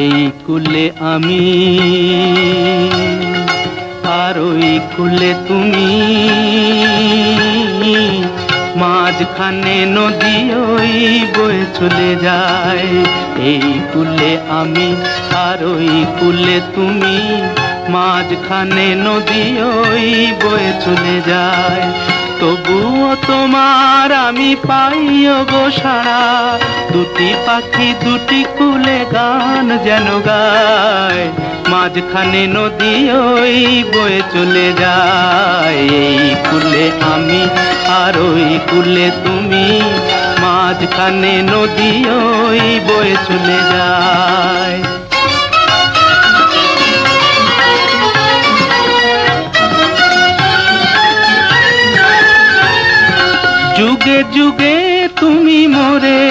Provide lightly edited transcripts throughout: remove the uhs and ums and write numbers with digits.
এই কুলে আমি আর ওই কুলে তুমি, মাঝখানে নদী ওই বয়ে চলে যায়। এই কুলে আমি আর ওই কুলে তুমি, মাঝখানে নদী ওই বয়ে চলে যায়। তবুও তোমার আমি পাইও গো সাড়া, দুটি পাখি দুটি কুলে গান যেন গায়। মাঝখানে নদী ওই বয়ে চলে যায়। এই কুলে আমি আর ওই কুলে তুমি, মাঝখানে নদী ওই বয়ে চলে যায়। যুগে যুগে তুমি মোরে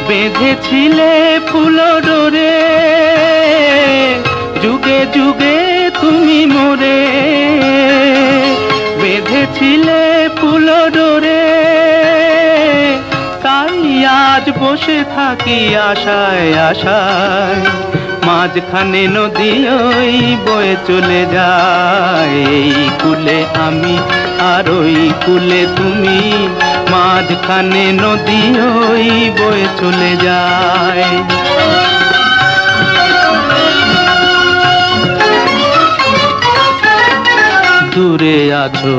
বেঁধেছিলে ফুল ডোরে, যুগে যুগে তুমি মোরে বেঁধেছিলে ফুল ডোরে। তাই আজ বসে থাকি আশায় আশায়, মাঝখানে নদী ওই বয়ে চলে যায়। এই কুলে আমি আর ওই কুলে তুমি, মাঝখানে নদী ওই বয়ে চলে যায়। দূরে আছো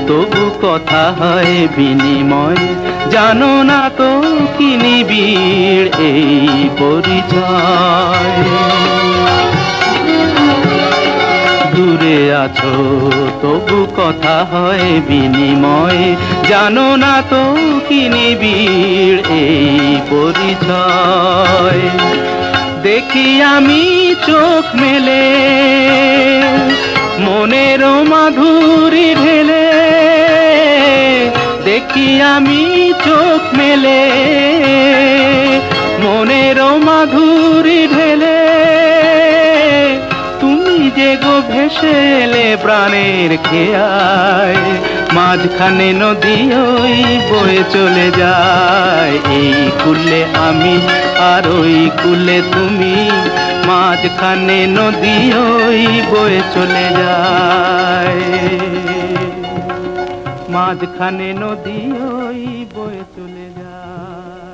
তবু কথা হয় বিনিময়, জানো না তো কি নিবিড় এই পরিচয়। দূরে আছো তবু কথা হয় বিনিময়, জানো না তো কি নিবিড় এই পরিচয়। দেখি আমি চোখ মেলে মনের মাধুরী ঢেলে, দেখি আমি চোখ মেলে মনের মাধুরী ঢেলে। তুমি যে গো ভেসে এলে প্রাণের খেয়ায়, মাঝখানে নদী ওই বয়ে চলে যায়। এই কুলে আমি আর ওই কুলে তুমি, মাঝখানে নদী ওই বয়ে চলে যায়। মাঝখানে নদী ওই বয়ে চলে যায়।